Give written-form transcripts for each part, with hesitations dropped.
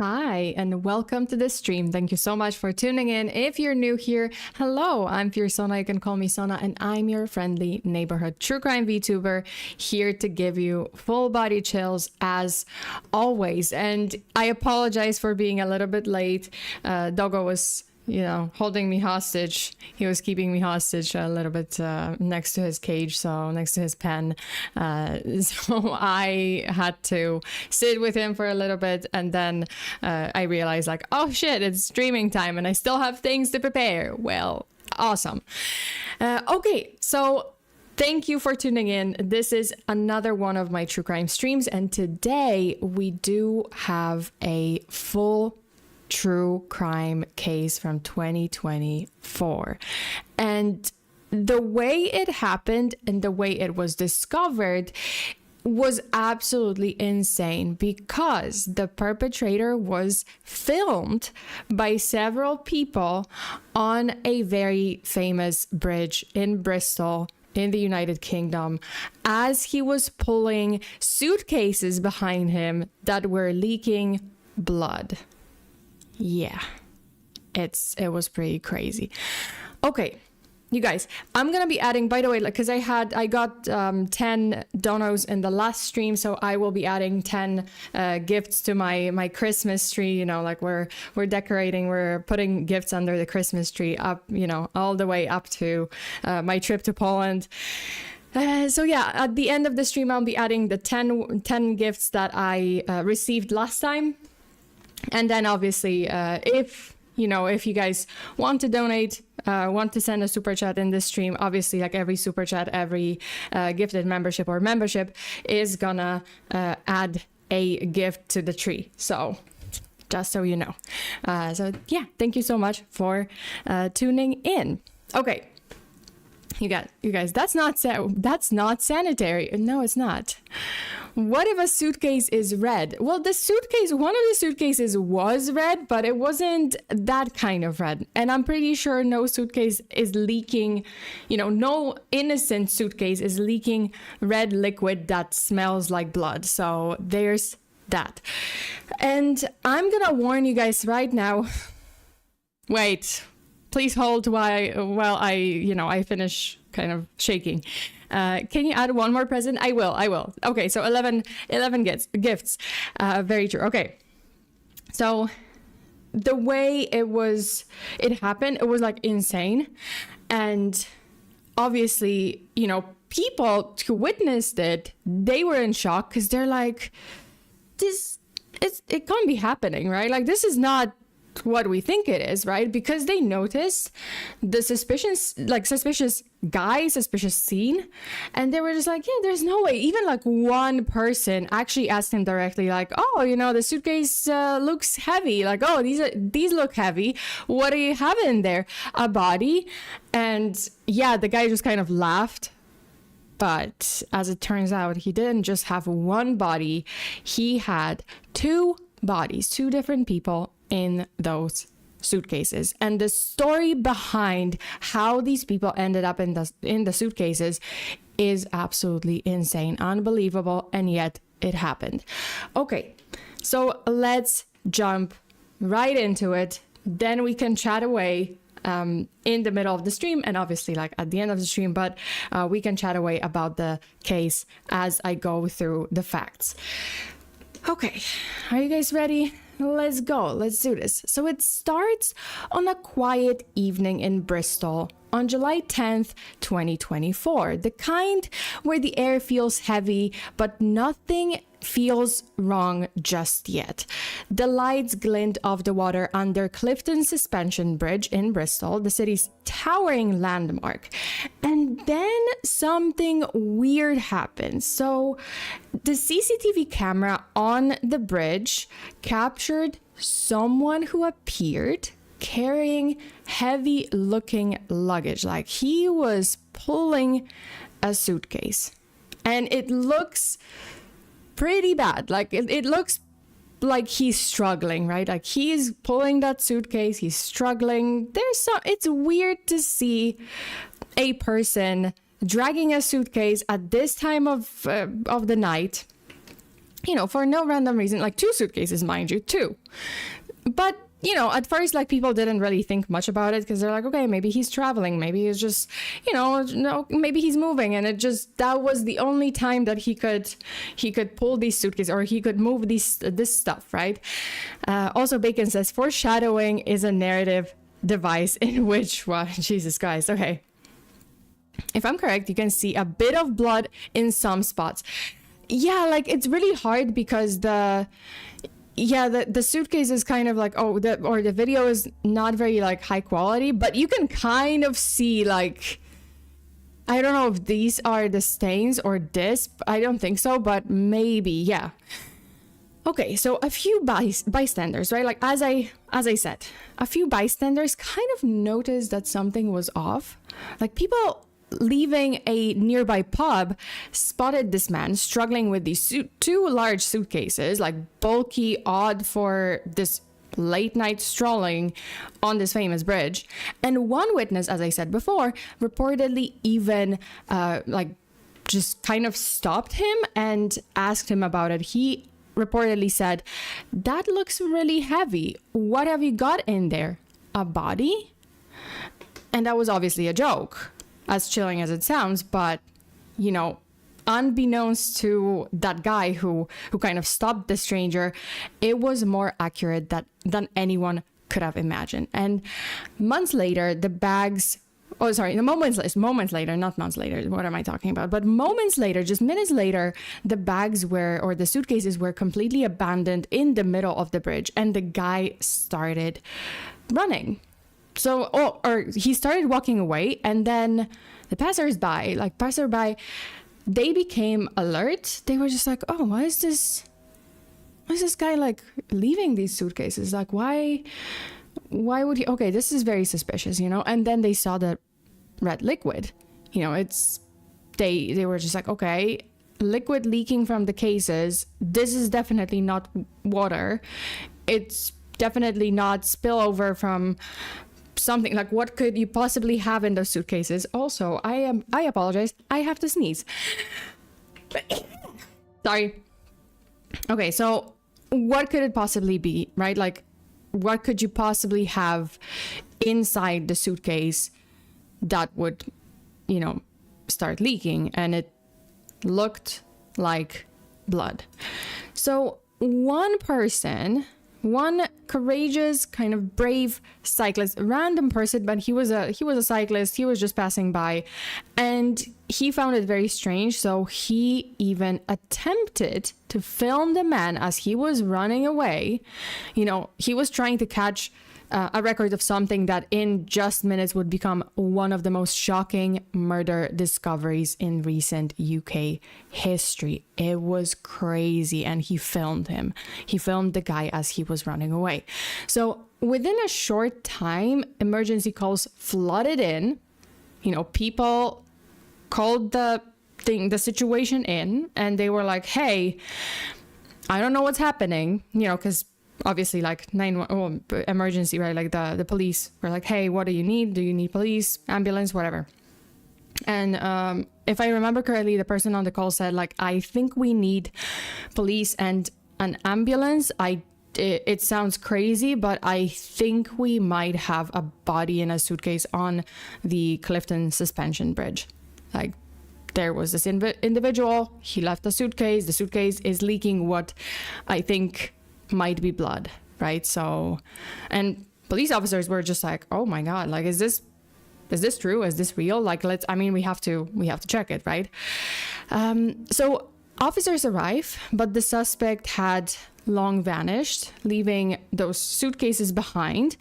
Hi, and welcome to the stream. Thank you so much for tuning in. If you're new here, hello, I'm FEARSONA. You can call me Sona, and I'm your friendly neighborhood true crime VTuber here to give you full body chills as always. And I apologize for being a little bit late. Doggo was holding me hostage. He was keeping me hostage a little bit next to his cage, so next to his pen. So I had to sit with him for a little bit, and then I realized like, oh shit, it's streaming time and I still have things to prepare. Well, awesome. Okay, so thank you for tuning in. This is another one of my true crime streams, and today we do have a full true crime case from 2024. And the way it happened and the way it was discovered was absolutely insane, because the perpetrator was filmed by several people on a very famous bridge in Bristol in the United Kingdom as he was pulling suitcases behind him that were leaking blood. Yeah, it was pretty crazy. Okay, you guys, I'm gonna be adding, by the way, because I got 10 donos in the last stream, so I will be adding 10 gifts to my Christmas tree. Like we're decorating, we're putting gifts under the Christmas tree up, all the way up to my trip to Poland. So yeah, at the end of the stream, I'll be adding the 10 gifts that I received last time. And then obviously, if you guys want to donate, want to send a super chat in this stream, obviously like every super chat, every gifted membership or membership is gonna add a gift to the tree. So just so you know. So yeah, thank you so much for tuning in. Okay. You guys, that's not sanitary. No, it's not. What if a suitcase is red? Well, one of the suitcases was red, but it wasn't that kind of red. And I'm pretty sure no suitcase is leaking, no innocent suitcase is leaking red liquid that smells like blood. So there's that. And I'm gonna warn you guys right now. Wait. Please hold while I finish kind of shaking. Can you add one more present? I will. Okay, so 11 gifts. Very true. Okay. So the way it happened, it was like insane. And obviously, people who witnessed it, they were in shock because they're like, it can't be happening, right? Like, this is not what we think it is, right? Because they noticed the suspicious scene, and they were just like, yeah, there's no way. Even like one person actually asked him directly, like, oh, the suitcase looks heavy. Like, oh, these look heavy. What do you have in there? A body? And yeah, the guy just kind of laughed. But as it turns out, he didn't just have one body. He had two bodies, two different people in those suitcases. And the story behind how these people ended up in the suitcases is absolutely insane, unbelievable, and yet it happened. Okay, so let's jump right into it. Then we can chat away in the middle of the stream, and obviously like at the end of the stream, but we can chat away about the case as I go through the facts. Okay, are you guys ready? Let's go. Let's do this. So it starts on a quiet evening in Bristol on July 10th, 2024. The kind where the air feels heavy, but nothing feels wrong just yet. The lights glint off the water under Clifton Suspension Bridge in Bristol, the city's towering landmark. And then something weird happens. So the CCTV camera on the bridge captured someone who appeared carrying heavy looking luggage. Like he was pulling a suitcase. And it looks pretty bad. Like it looks like he's struggling, right? Like he's pulling that suitcase, he's struggling. It's weird to see a person dragging a suitcase at this time of the night for no random reason, like 2 suitcases, mind you, 2. But, at first, like, people didn't really think much about it because they're like, okay, maybe he's traveling. Maybe he's just, no, maybe he's moving. And that was the only time that he could pull these suitcases, or he could move this stuff, right? Also, Bacon says, foreshadowing is a narrative device in which, well, Jesus Christ, okay. If I'm correct, you can see a bit of blood in some spots. Yeah, like, it's really hard because the suitcase is kind of like, the video is not very, like, high quality, but you can kind of see, like, I don't know if these are the stains or this. I don't think so, but maybe, yeah. Okay, so a few bystanders, right? Like, as I said, a few bystanders kind of noticed that something was off. Like, people leaving a nearby pub spotted this man struggling with these 2 large suitcases, like bulky, odd for this late night strolling on this famous bridge. And one witness, as I said before, reportedly even just kind of stopped him and asked him about it. He reportedly said, "That looks really heavy. What have you got in there? A body?" And that was obviously a joke, as chilling as it sounds, but, unbeknownst to that guy who kind of stopped the stranger, it was more accurate than anyone could have imagined. And moments later, moments later, not months later, what am I talking about? But moments later, just minutes later, the suitcases were completely abandoned in the middle of the bridge, and the guy started running. He started walking away, and then the passerby, they became alert. They were just like, oh, why is this guy, like, leaving these suitcases? Like, why would he? Okay, this is very suspicious, And then they saw the red liquid. They were just like, okay, liquid leaking from the cases. This is definitely not water. It's definitely not spillover from something. Like, what could you possibly have in those suitcases? Also, I apologize, I have to sneeze. Sorry. Okay, so what could it possibly be, right? Like, what could you possibly have inside the suitcase that would, start leaking? And it looked like blood. So one courageous, kind of brave cyclist, random person, but he was a cyclist. He was just passing by, and he found it very strange. So he even attempted to film the man as he was running away. He was trying to catch a record of something that in just minutes would become one of the most shocking murder discoveries in recent UK history. It was crazy, and he filmed him. He filmed the guy as he was running away. So within a short time, emergency calls flooded in. People called the situation in, and they were like, hey, I don't know what's happening, because obviously, like, emergency, right? Like, the police were like, hey, what do you need? Do you need police, ambulance, whatever? And if I remember correctly, the person on the call said, like, I think we need police and an ambulance. It sounds crazy, but I think we might have a body in a suitcase on the Clifton Suspension Bridge. Like, there was this individual, he left a suitcase. The suitcase is leaking what I think might be blood, right? So, and police officers were just like, oh my God, like, is this true? Is this real? Like, we have to check it, right? So officers arrive, but the suspect had long vanished, leaving those suitcases behind,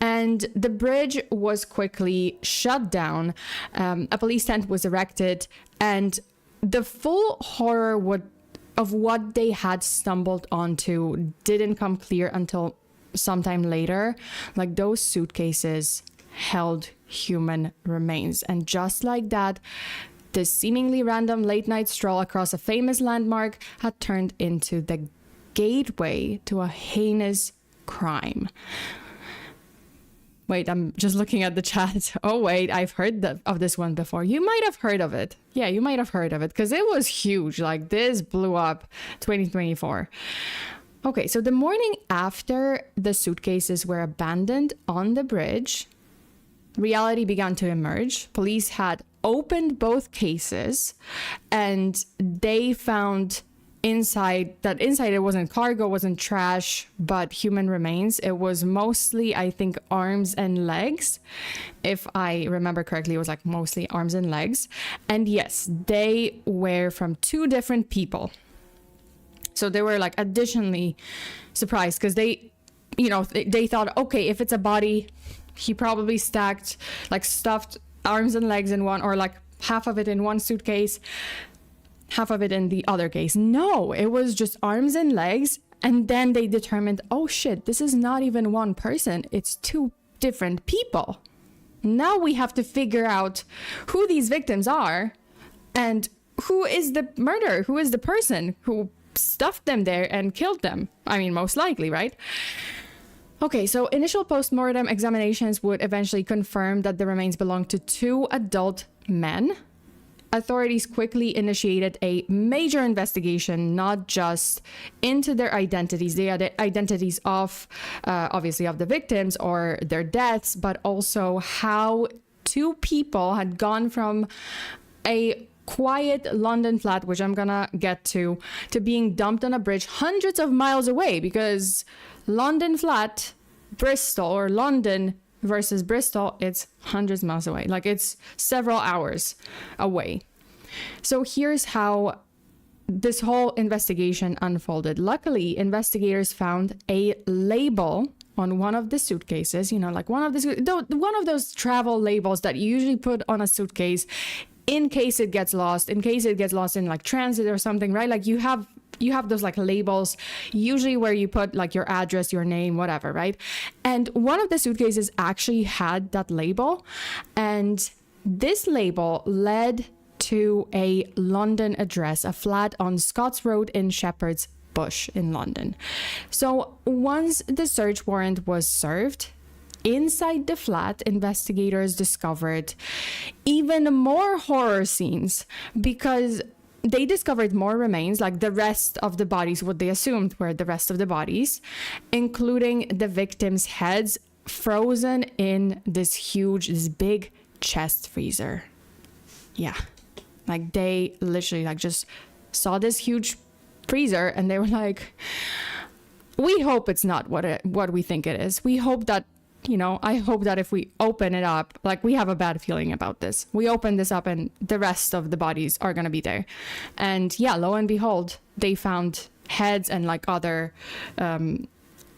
and the bridge was quickly shut down. A police tent was erected, and the full horror of what they had stumbled onto didn't come clear until sometime later. Like, those suitcases held human remains, and just like that, this seemingly random late night stroll across a famous landmark had turned into the gateway to a heinous crime. Wait, I'm just looking at the chat. Oh, wait, I've heard of this one before. You might have heard of it. Yeah, you might have heard of it because it was huge. Like this blew up 2024. Okay, so the morning after the suitcases were abandoned on the bridge, reality began to emerge. Police had opened both cases and they found inside it wasn't cargo, wasn't trash, but human remains. It was mostly, I think, arms and legs. If I remember correctly, it was like mostly arms and legs. And yes, they were from two different people. So they were like additionally surprised because they thought, okay, if it's a body, he probably stuffed arms and legs in one, or like half of it in one suitcase, half of it in the other case. No, it was just arms and legs. And then they determined, oh shit, this is not even one person. It's two different people. Now we have to figure out who these victims are and who is the murderer, who is the person who stuffed them there and killed them. I mean, most likely, right? Okay, so initial post-mortem examinations would eventually confirm that the remains belonged to two adult men. Authorities quickly initiated a major investigation, not just into their identities, the identities of, obviously, of the victims or their deaths, but also how two people had gone from a quiet London flat, which I'm gonna get to being dumped on a bridge hundreds of miles away, because London flat, Bristol, or London versus Bristol, it's hundreds of miles away. Like it's several hours away. So here's how this whole investigation unfolded. Luckily, investigators found a label on one of the suitcases, like one of those travel labels that you usually put on a suitcase in case it gets lost in like transit or something, right? Like you have those like labels, usually where you put like your address, your name, whatever, right? And one of the suitcases actually had that label, and this label led to a London address, a flat on Scots Road in Shepherd's Bush in London. So once the search warrant was served, inside the flat, investigators discovered even more horror scenes, because they discovered more remains, like the rest of the bodies, what they assumed were the rest of the bodies, including the victims' heads frozen in this big chest freezer. Yeah, like they literally like just saw this huge freezer and they were like, we hope it's not what we think it is. We hope that, I hope that if we open it up, like we have a bad feeling about this. We open this up and the rest of the bodies are going to be there. And yeah, lo and behold, they found heads and like other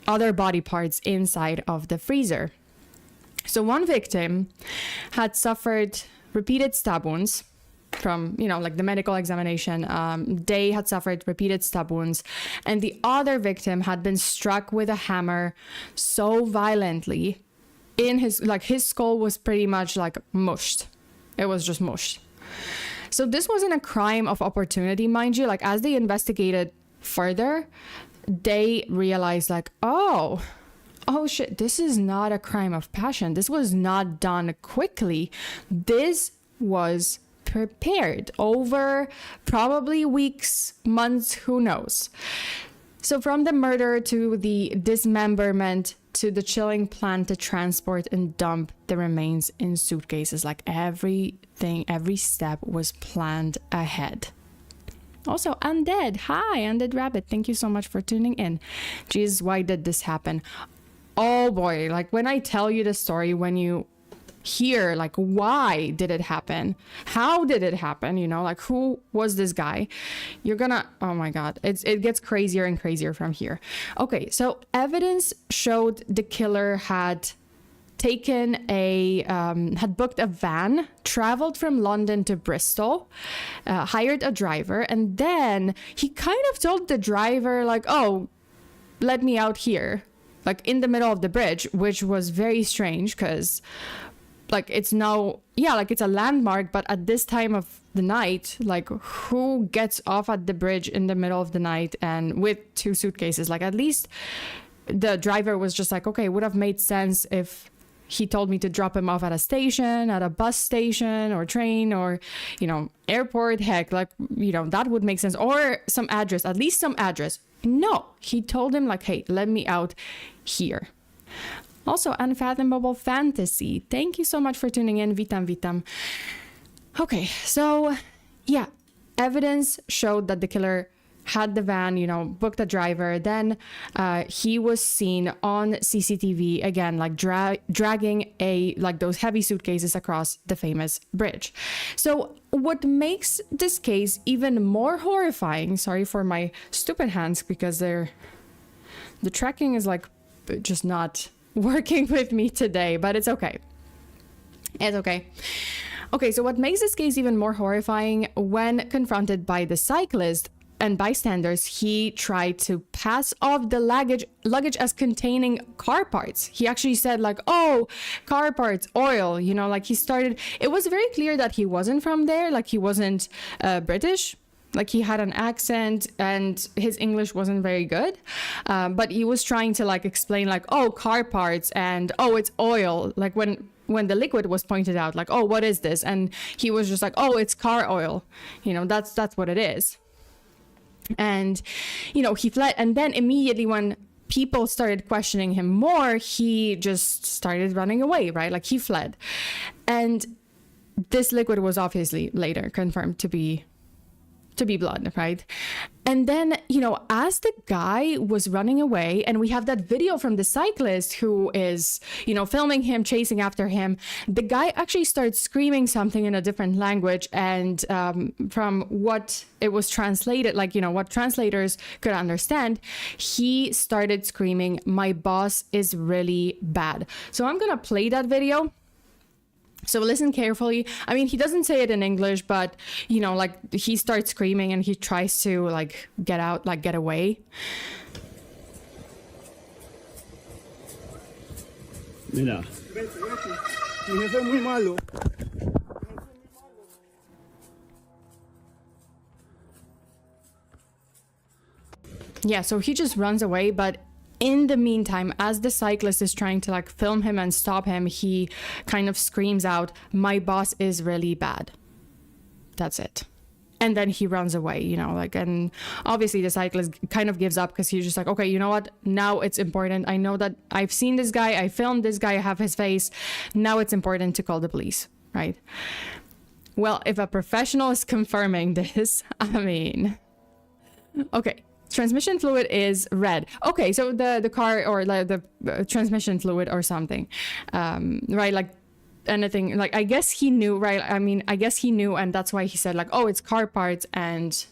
body parts inside of the freezer. So one victim had suffered repeated stab wounds from, like the medical examination. They had suffered repeated stab wounds, and the other victim had been struck with a hammer so violently in his skull was pretty much like mushed. It was just mushed. So this wasn't a crime of opportunity, mind you. Like as they investigated further, they realized like, oh shit, this is not a crime of passion. This was not done quickly. This was prepared over probably weeks, months, who knows. So from the murder to the dismemberment to the chilling plan to transport and dump the remains in suitcases, like every step was planned ahead. Also, Undead. Hi, Undead Rabbit. Thank you so much for tuning in. Jesus, why did this happen? Oh boy, like when I tell you the story, when you hear like why did it happen, how did it happen, like who was this guy, you're gonna, oh my god, it gets crazier and crazier from here. Okay, so evidence showed the killer had booked a van, traveled from London to Bristol, hired a driver, and then he kind of told the driver like, oh, let me out here, like in the middle of the bridge, which was very strange because like it's now, like it's a landmark, but at this time of the night, like who gets off at the bridge in the middle of the night and with two suitcases? Like at least the driver was just like, okay, it would have made sense if he told me to drop him off at a station, at a bus station or train or, you know, airport. Heck, like, you know, that would make sense. Or some address, at least some address. No, he told him like, hey, let me out here. Also, Unfathomable Fantasy. Thank you so much for tuning in. Witam. Okay, so yeah, evidence showed that the killer had the van, you know, booked a driver. Then he was seen on CCTV again, like dragging like those heavy suitcases across the famous bridge. So what makes this case even more horrifying, sorry for my stupid hands because the tracking is like just not working with me today, but it's okay. It's okay. Okay, so what makes this case even more horrifying, when confronted by the cyclist and bystanders, he tried to pass off the luggage as containing car parts. He actually said like, oh, car parts, oil, you know, like he started, it was very clear that he wasn't from there, like he wasn't British, like he had an accent and his English wasn't very good, but he was trying to like explain like, oh, car parts and oh, it's oil, like when the liquid was pointed out, like, oh, what is this? And he was just like, oh, it's car oil, you know, that's what it is. And, you know, he fled. And then immediately when people started questioning him more, he just started running away, right? Like he fled. And this liquid was obviously later confirmed to be blood, right? And then, you know, as the guy was running away, and we have that video from the cyclist who is, you know, filming him, chasing after him, the guy actually starts screaming something in a different language. And from what it was translated, like, you know, what translators could understand, he started screaming, "My boss is really bad." So I'm gonna play that video. So listen carefully. I mean, he doesn't say it in English, but, you know, like he starts screaming and he tries to like get out, like get away. Mira. Mi jefe es muy malo. Yeah, so he just runs away, but in the meantime, as the cyclist is trying to like film him and stop him, he kind of screams out, "My boss is really bad." That's it. And then he runs away, you know, like, and obviously the cyclist kind of gives up because he's just like, okay, you know what? Now it's important. I know that I've seen this guy. I filmed this guy. I have his face. Now it's important to call the police, right? Well, if a professional is confirming this, I mean, okay. Transmission fluid is red. Okay, so the car or the transmission fluid or something, right? Like anything, like I guess he knew, right? I mean, I guess he knew, and that's why he said like, oh, it's car parts and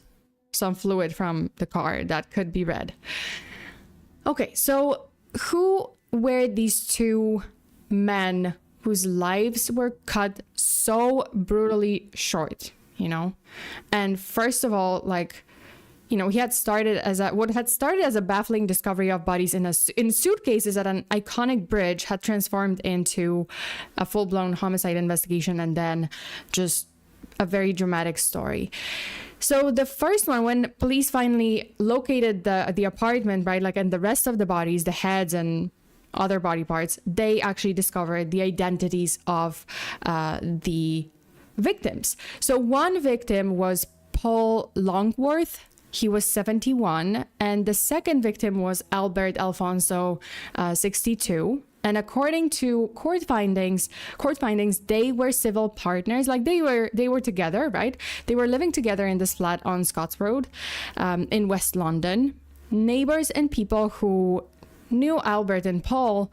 some fluid from the car that could be red. Okay, so who were these two men whose lives were cut so brutally short, you know? And first of all, like, you know, he had started as what had started as a baffling discovery of bodies in suitcases at an iconic bridge had transformed into a full-blown homicide investigation, and then just a very dramatic story. So the first one, when police finally located the apartment, right, like, and the rest of the bodies, the heads and other body parts, they actually discovered the identities of the victims. So one victim was Paul Longworth. He was 71, and the second victim was Albert Alfonso, 62. And according to court findings, they were civil partners. Like they were together, right? They were living together in this flat on Scots Road, in West London. Neighbors and people who knew Albert and Paul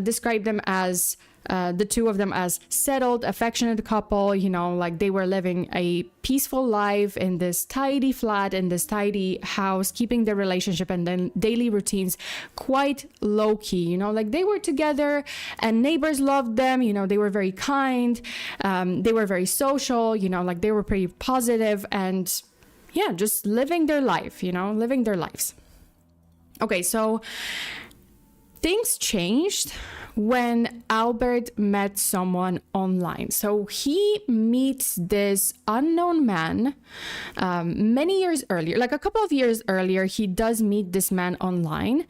described them as the two of them as settled, affectionate couple, you know, like they were living a peaceful life in this tidy flat, in this tidy house, keeping their relationship and then daily routines quite low key, you know, like they were together and neighbors loved them, you know, they were very kind, they were very social, you know, like they were pretty positive and yeah, just living their life, you know, living their lives. Okay, so things changed when Albert met someone online. So he meets this unknown man many years earlier, like a couple of years earlier, he does meet this man online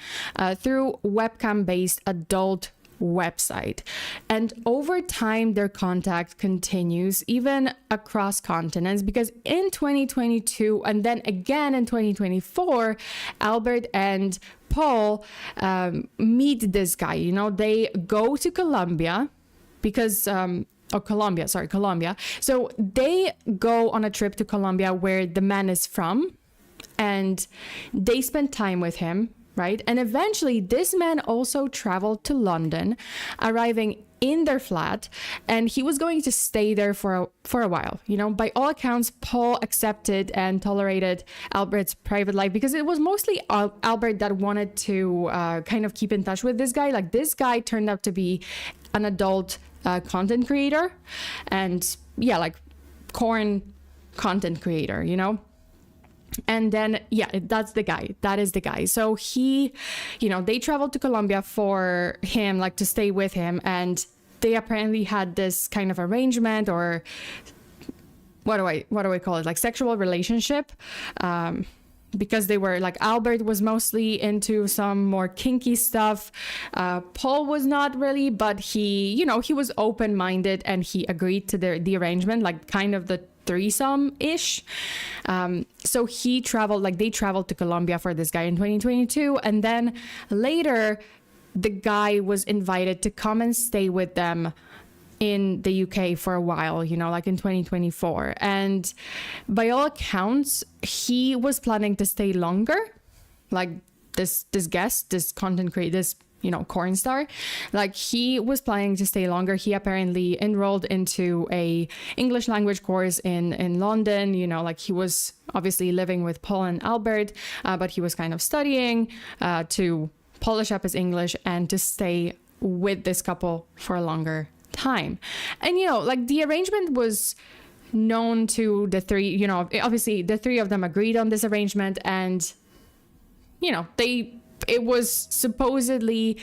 through webcam-based adult website. And over time, their contact continues even across continents, because in 2022 and then again in 2024, Albert and Paul meet this guy. You know, they go to Colombia because Colombia. So they go on a trip to Colombia where the man is from, and they spend time with him, right? And eventually this man also traveled to London, arriving in their flat, and he was going to stay there for a while. You know, by all accounts, Paul accepted and tolerated Albert's private life, because it was mostly Albert that wanted to kind of keep in touch with this guy. Like, this guy turned out to be an adult content creator, and yeah, like corn content creator, you know. And then, yeah, that's the guy. That is the guy. So he, you know, they traveled to Colombia for him, like to stay with him. And they apparently had this kind of arrangement, or what do I call it? Like sexual relationship. Because they were like, Albert was mostly into some more kinky stuff. Paul was not really, but he, you know, he was open-minded and he agreed to the arrangement, like kind of the threesome-ish. So they traveled to Colombia for this guy in 2022. And then later, the guy was invited to come and stay with them in the UK for a while, you know, like in 2024. And by all accounts, he was planning to stay longer. Like this guest, this content creator, this, you know, corn star, like he was planning to stay longer. He apparently enrolled into a English language course in London, you know, like he was obviously living with Paul and Albert, but he was kind of studying to polish up his English and to stay with this couple for a longer time. And, you know, like the arrangement was known to the three, you know, obviously the three of them agreed on this arrangement, and, you know, it was supposedly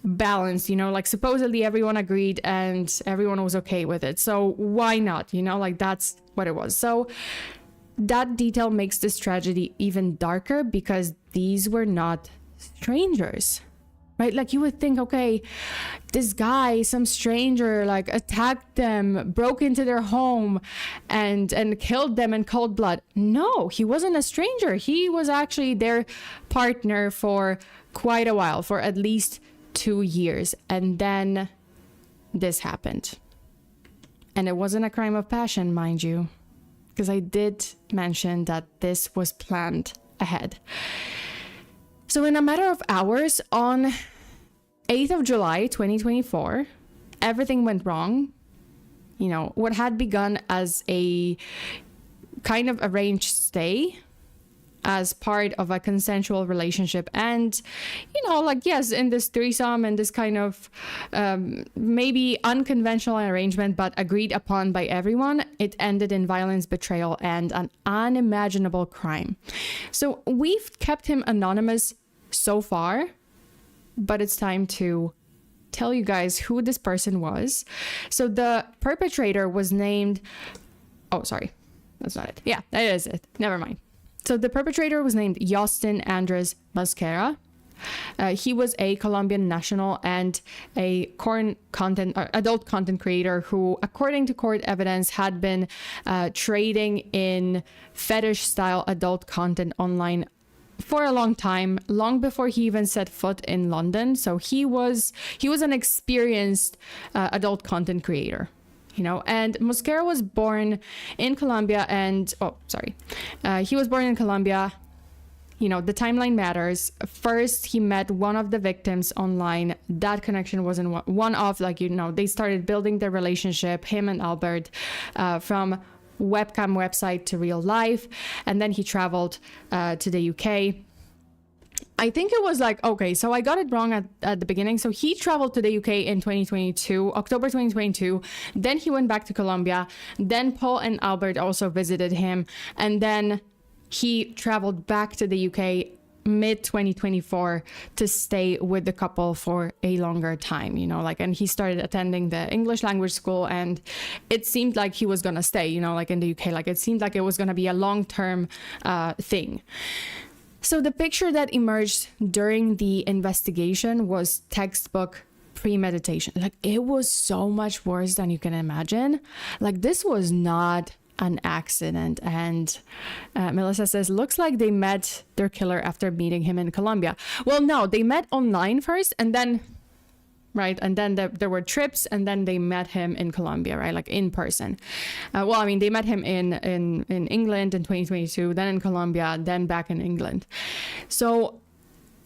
balanced, you know, like supposedly everyone agreed and everyone was okay with it. So why not, you know, like that's what it was. So that detail makes this tragedy even darker, because these were not strangers, right? Like you would think, okay, this guy, some stranger, like attacked them, broke into their home and killed them in cold blood. No, he wasn't a stranger. He was actually their partner for quite a while, for at least 2 years. And then this happened. And it wasn't a crime of passion, mind you, because I did mention that this was planned ahead. So in a matter of hours, on 8th of July, 2024, everything went wrong. You know, what had begun as a kind of arranged stay as part of a consensual relationship. And, you know, like, yes, in this threesome and this kind of maybe unconventional arrangement, but agreed upon by everyone, it ended in violence, betrayal, and an unimaginable crime. So we've kept him anonymous so far, but it's time to tell you guys who this person was. So the perpetrator was named... Oh, sorry. That's not it. Yeah, that is it. Never mind. So the perpetrator was named Yostin Andrés Mosquera. He was a Colombian national and a adult content creator who, according to court evidence, had been trading in fetish-style adult content online for a long time, long before he even set foot in London. So he was an experienced adult content creator, you know. And Mosquera was born in Colombia, and he was born in Colombia. You know, the timeline matters. First, he met one of the victims online. That connection wasn't one-off. Like, you know, they started building their relationship, him and Albert, from webcam website to real life. And then he traveled to the UK. I think it was like, okay, so I got it wrong at the beginning. So he traveled to the UK in 2022, October 2022. Then he went back to Colombia. Then Paul and Albert also visited him. And then he traveled back to the UK mid-2024 to stay with the couple for a longer time, you know, like, and he started attending the English language school, and it seemed like he was gonna stay, you know, like in the UK, like it seemed like it was gonna be a long-term thing. So the picture that emerged during the investigation was textbook premeditation. Like, it was so much worse than you can imagine. Like, this was not an accident. And Melissa says, looks like they met their killer after meeting him in Colombia. Well, no, they met online first, and then there were trips, and then they met him in Colombia, right? Like, in person. They met him in England in 2022, then in Colombia, then back in England. So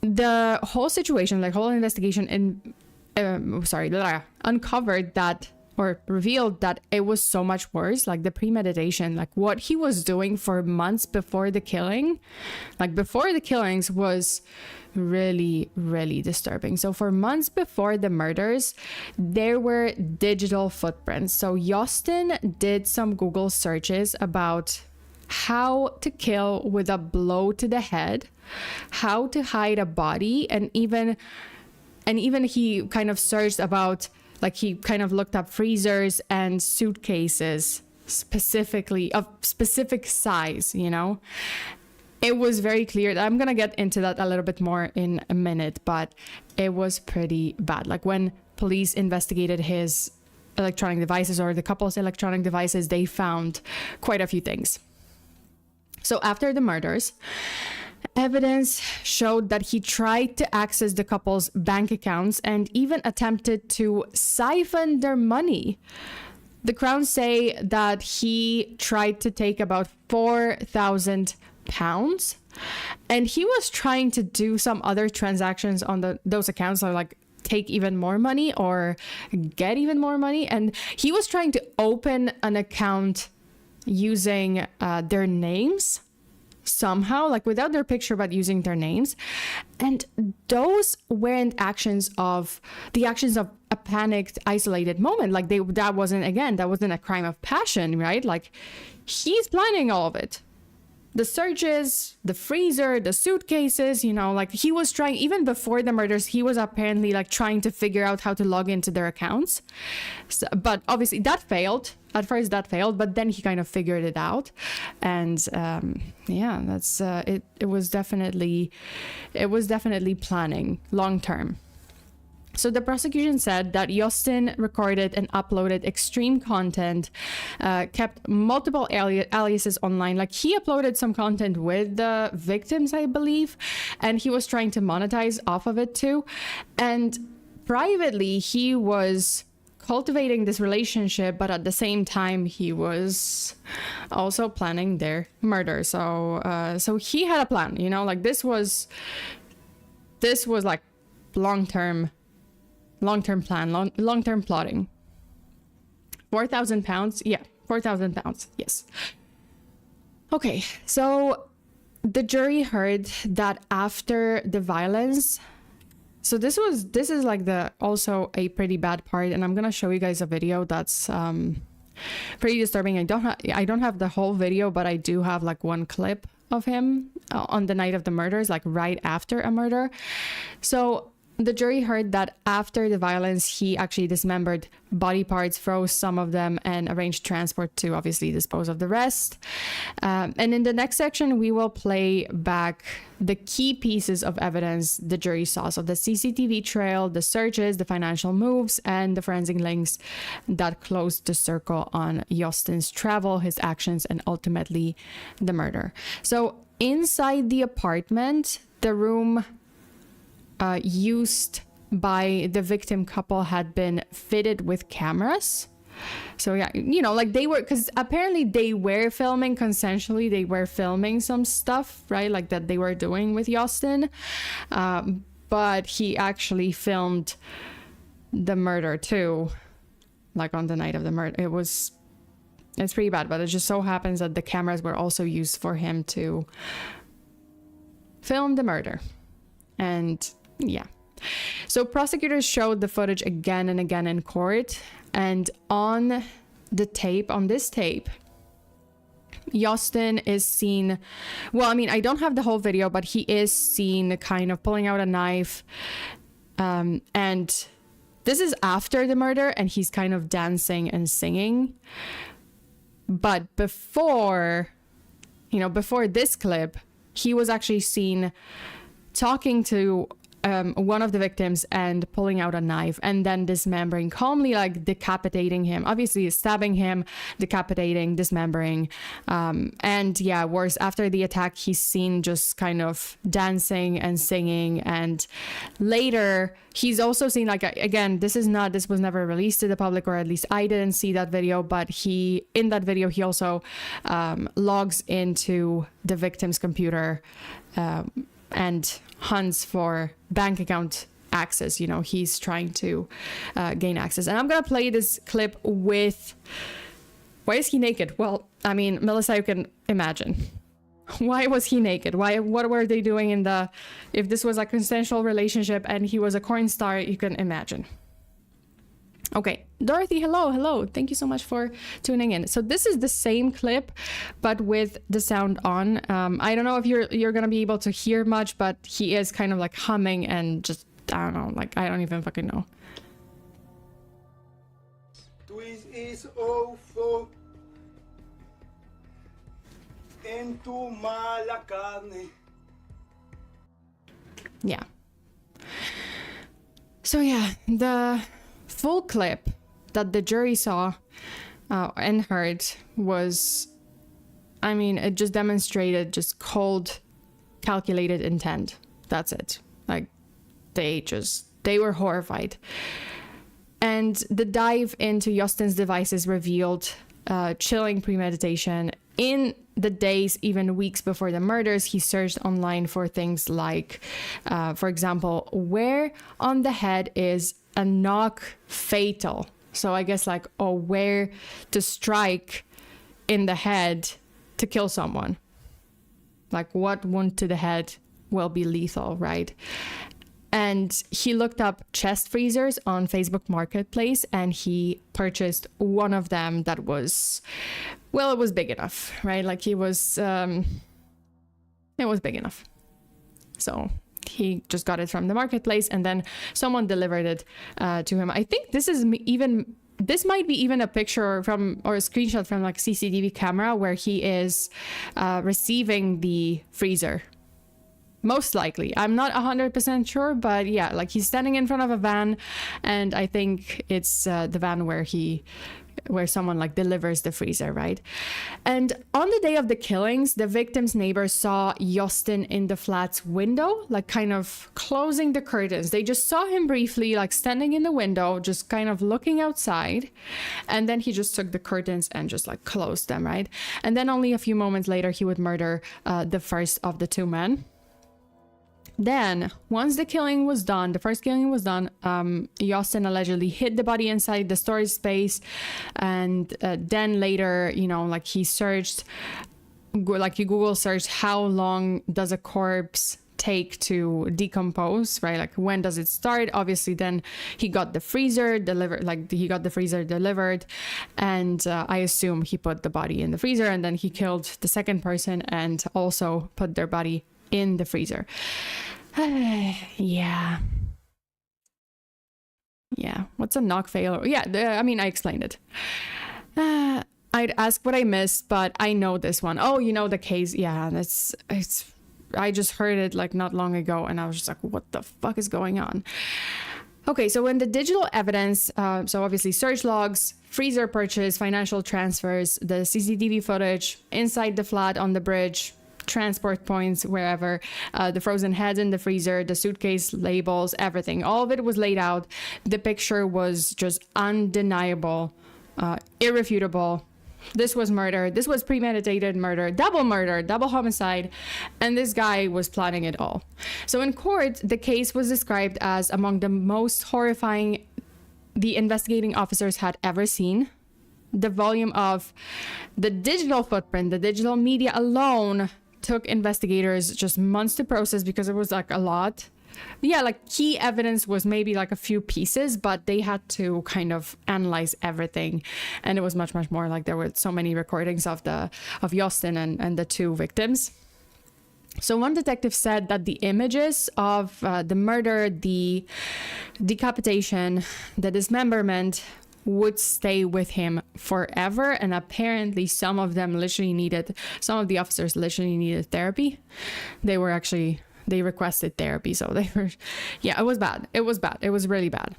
the whole situation, like whole investigation uncovered that, or revealed that it was so much worse. Like, the premeditation, like what he was doing for months before the killing, like before the killings, was really, really disturbing. So for months before the murders, there were digital footprints. So Yostin did some Google searches about how to kill with a blow to the head, how to hide a body, and even he kind of searched about, like, he kind of looked up freezers and suitcases specifically of specific size, you know. It was very clear. I'm going to get into that a little bit more in a minute, but it was pretty bad. Like, when police investigated his electronic devices, or the couple's electronic devices, they found quite a few things. So after the murders, evidence showed that he tried to access the couple's bank accounts and even attempted to siphon their money. The Crown say that he tried to take about £4,000, and he was trying to do some other transactions on those accounts, or like take even more money or get even more money. And he was trying to open an account using their names somehow, like without their picture, but using their names. And those weren't the actions of a panicked, isolated moment. Like, that wasn't a crime of passion, right? Like, he's planning all of it. The searches, the freezer, the suitcases, you know, like, he was trying, even before the murders, he was apparently like trying to figure out how to log into their accounts. So, but obviously that failed. At first that failed, but then he kind of figured it out. And that's it was definitely planning long term. So the prosecution said that Yostin recorded and uploaded extreme content, kept multiple aliases online. Like, he uploaded some content with the victims, I believe, and he was trying to monetize off of it too. And privately, he was cultivating this relationship, but at the same time, he was also planning their murder. So he had a plan, you know, like, this was like long-term plan, long-term plotting. £4,000. Yeah, £4,000. Yes. Okay. So the jury heard that after the violence, so this is like also a pretty bad part. And I'm going to show you guys a video that's, pretty disturbing. I don't have the whole video, but I do have like one clip of him on the night of the murders, like right after a murder. So the jury heard that after the violence, he actually dismembered body parts, froze some of them, and arranged transport to obviously dispose of the rest. And in the next section, we will play back the key pieces of evidence the jury saw. So the CCTV trail, the searches, the financial moves, and the forensic links that closed the circle on Yostin's travel, his actions, and ultimately the murder. So inside the apartment, the room used by the victim couple had been fitted with cameras. So yeah, you know, like, they were, because apparently they were filming consensually, they were filming some stuff, right, like that they were doing with Yostin, but he actually filmed the murder too, like on the night of the murder. It's pretty bad, but it just so happens that the cameras were also used for him to film the murder. And yeah, so prosecutors showed the footage again and again in court, and on this tape, Yostin is seen, well, I mean, I don't have the whole video, but he is seen kind of pulling out a knife, and this is after the murder, and he's kind of dancing and singing. But before this clip, he was actually seen talking to one of the victims and pulling out a knife and then dismembering, calmly, like decapitating him, obviously stabbing him, decapitating, dismembering. And yeah, worse, after the attack, he's seen just kind of dancing and singing. And later he's also seen, like, again, this was never released to the public, or at least I didn't see that video, but in that video, he also logs into the victim's computer and hunts for bank account access. You know, he's trying to gain access. And I'm gonna play this clip with... Why is he naked? Well, I mean, Melissa, you can imagine. Why was he naked? What were they doing if this was a consensual relationship and he was a porn star, you can imagine. Okay, Dorothy, hello. Thank you so much for tuning in. So this is the same clip, but with the sound on. I don't know if you're gonna be able to hear much, but he is kind of like humming and just, I don't know, like, I don't even fucking know. Twist is awful en tu mala carne. Yeah. So yeah, the full clip that the jury saw and heard was, I mean, it just demonstrated just cold, calculated intent. That's it. Like, they were horrified. And the dive into Yostin's devices revealed chilling premeditation. In the days, even weeks before the murders, he searched online for things like, for example, where on the head is a knock fatal? So I guess like, where to strike in the head to kill someone? Like, what wound to the head will be lethal, right? And he looked up chest freezers on Facebook Marketplace, and he purchased one of them that was, well, it was big enough, right? Like, it was big enough. So he just got it from the marketplace, and then someone delivered it to him. I think this might be even a picture from, or a screenshot from, like, CCTV camera where he is receiving the freezer. Most likely. I'm not 100% sure, but yeah, like, he's standing in front of a van, and I think it's the van where someone like delivers the freezer, right? And on the day of the killings, the victim's neighbors saw Yostin in the flat's window, like kind of closing the curtains. They just saw him briefly, like standing in the window, just kind of looking outside. And then he just took the curtains and just like closed them, right? And then only a few moments later, he would murder the first of the two men. Then, once the first killing was done, Yostin allegedly hid the body inside the storage space, and then later, you know, like, he searched, like, you Google searched how long does a corpse take to decompose, right? Like, when does it start? Obviously, then he got the freezer delivered, and I assume he put the body in the freezer, and then he killed the second person and also put their body in the freezer. Yeah. What's a knock fail? Yeah, I mean, I explained it. I'd ask what I missed, but I know this one. Oh, you know the case. Yeah, I just heard it like not long ago, and I was just like, what the fuck is going on? Okay, so when the digital evidence, so obviously search logs, freezer purchase, financial transfers, the CCTV footage inside the flat, on the bridge, transport points, wherever, the frozen heads in the freezer, the suitcase labels, everything, all of it was laid out. The picture was just undeniable, irrefutable. This was murder. This was premeditated murder, double homicide, and this guy was planning it all. So in court, the case was described as among the most horrifying the investigating officers had ever seen. The volume of the digital footprint, the digital media alone, took investigators just months to process because it was like a lot. Yeah, like, key evidence was maybe like a few pieces, but they had to kind of analyze everything, and it was much more. Like, there were so many recordings of Yostin and the two victims. So one detective said that the images of the murder, the decapitation, the dismemberment would stay with him forever, and apparently some of the officers literally needed therapy. They were actually they requested therapy. So they were, yeah, it was bad. It was bad. It was really bad.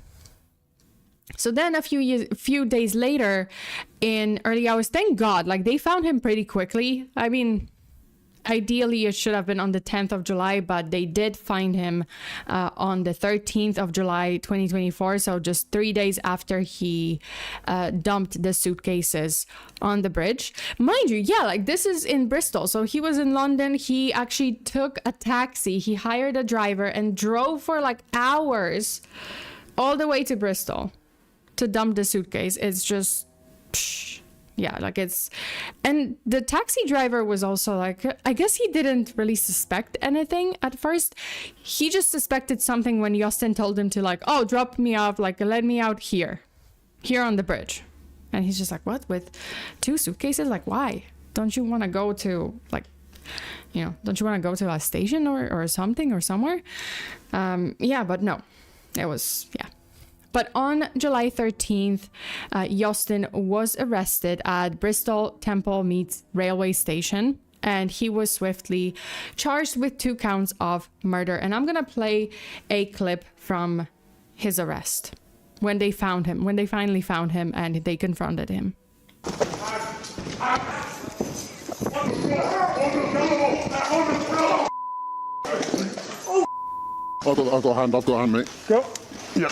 So then a few days later, in early hours, thank God, like they found him pretty quickly. I mean, ideally it should have been on the 10th of July, but they did find him on the 13th of July 2024, so just 3 days after he dumped the suitcases on the bridge. Mind you, yeah, like this is in Bristol, so he was in London. He actually took a taxi, he hired a driver and drove for like hours all the way to Bristol to dump the suitcase. It's just yeah, like it's, and the taxi driver was also like, I guess he didn't really suspect anything at first. He just suspected something when Yostin told him to like, oh, drop me off, like let me out here on the bridge. And he's just like, what, with 2 suitcases? Like, why? Don't you want to go to like, you know, don't you want to go to a station or something or somewhere? Yeah, but no, it was, yeah. But on July 13th, Yostin was arrested at Bristol Temple Meads railway station, and he was swiftly charged with 2 counts of murder. And I'm going to play a clip from his arrest when they found him, when they finally found him and they confronted him. I've got a hand, mate. Go. Yeah.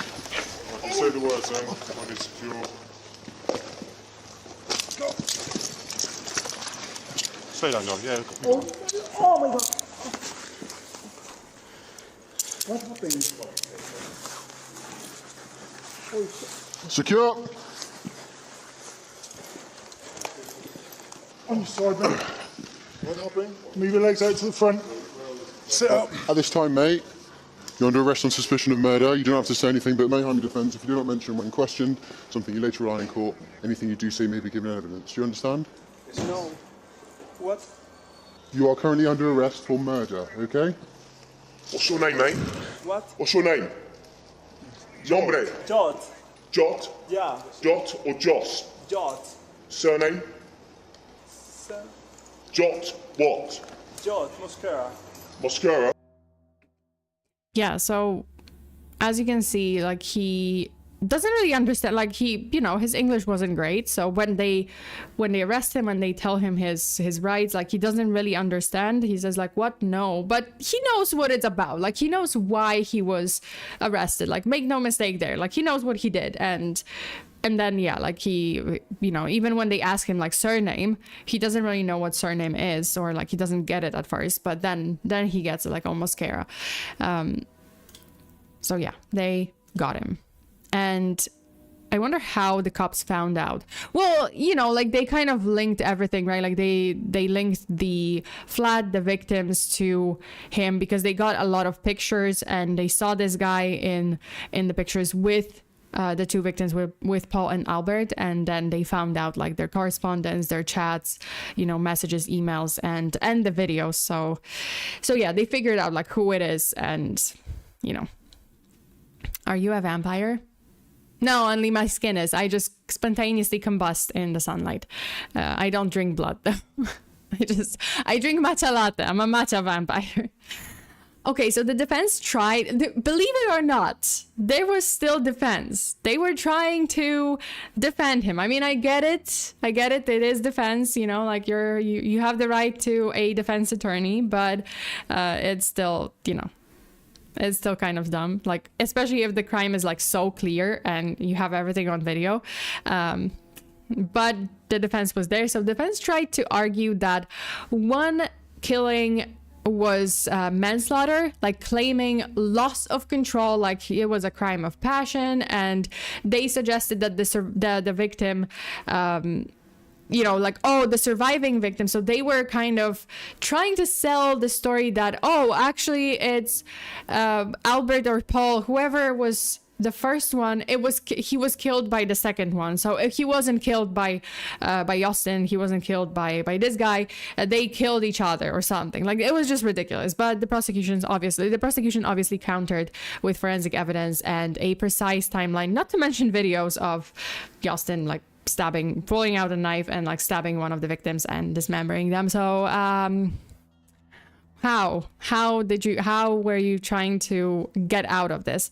Say the words, then. I'll be secure. Go. Stay down, John. Yeah. Oh my God. What happened? Secure. On your side, mate. What happened? Move your legs out to the front. Sit up. At this time, mate, you're under arrest on suspicion of murder. You don't have to say anything, but it may harm your defence if you do not mention when questioned something you later rely in court. Anything you do say may be given evidence. Do you understand? No. What? You are currently under arrest for murder, okay? What's your name, mate? What? What's your name? Nombre. Jot. Jot. Yeah. Jot or Joss? Jot. Surname? Jot what? Jot. Mosquera. Mosquera. Yeah, so as you can see, like he doesn't really understand, like he, you know, his English wasn't great. So when they arrest him and they tell him his rights, like he doesn't really understand. He says like, what? No, but he knows what it's about. Like he knows why he was arrested. Like make no mistake there. Like he knows what he did. And then, yeah, like he, you know, even when they ask him like surname, he doesn't really know what surname is, or like he doesn't get it at first, but then he gets it, like almost Mosquera. So yeah, they got him. And I wonder how the cops found out. Well, you know, like they kind of linked everything, right? Like they linked the flat, the victims to him, because they got a lot of pictures and they saw this guy in the pictures with the 2 victims, with Paul and Albert, and then they found out like their correspondence, their chats, you know, messages, emails, and the videos. So yeah, they figured out like who it is. And you know, are you a vampire? No, only my skin is. I just spontaneously combust in the sunlight. I don't drink blood though. I drink matcha latte. I'm a matcha vampire. Okay, so the defense tried, believe it or not, there was still defense. They were trying to defend him. I mean, I get it. It is defense, you know, like you have the right to a defense attorney, but it's still, you know, it's still kind of dumb. Like, especially if the crime is like so clear and you have everything on video. But the defense was there. So defense tried to argue that one killing was manslaughter, like claiming loss of control, like it was a crime of passion. And they suggested that the victim, you know, like, oh, the surviving victim. So they were kind of trying to sell the story that, oh, actually it's Albert or Paul, whoever was the first one, he was killed by the second one. So if he wasn't killed by Yostin, he wasn't killed by this guy, they killed each other or something. Like, it was just ridiculous. But the prosecution obviously countered with forensic evidence and a precise timeline, not to mention videos of Yostin like pulling out a knife and like stabbing one of the victims and dismembering them. So How were you trying to get out of this?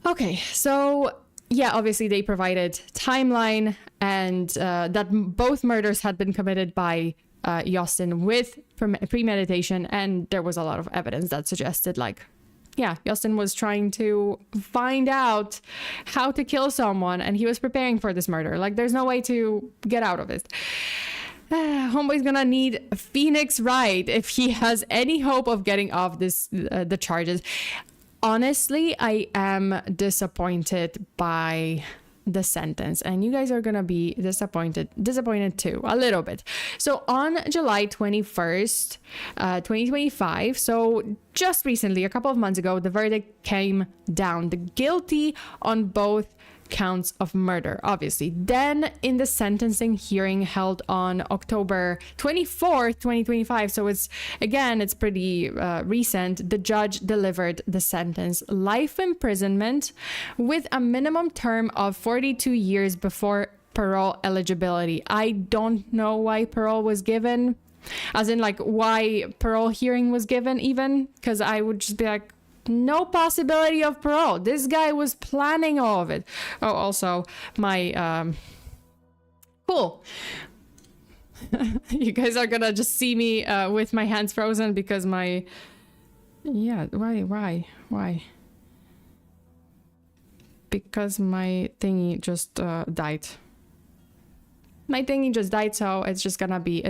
Okay, so yeah, obviously they provided timeline and that both murders had been committed by Yostin with premeditation, and there was a lot of evidence that suggested, like, yeah, Yostin was trying to find out how to kill someone, and he was preparing for this murder. Like, there's no way to get out of it. Homeboy's gonna need Phoenix Wright if he has any hope of getting off the charges. Honestly, I am disappointed by the sentence, and you guys are gonna be disappointed too, a little bit. So on July 21st, 2025, so just recently, a couple of months ago, the verdict came down, the guilty on both counts of murder, obviously. Then in the sentencing hearing held on October 24th, 2025, so it's pretty recent, the judge delivered the sentence: life imprisonment with a minimum term of 42 years before parole eligibility. I don't know why parole was given, as in, like, why parole hearing was given even, because I would just be like, no possibility of parole. This guy was planning all of it. Oh, also my cool. You guys are gonna just see me with my hands frozen because my why because my thingy just died. My thingy just died, so it's just gonna be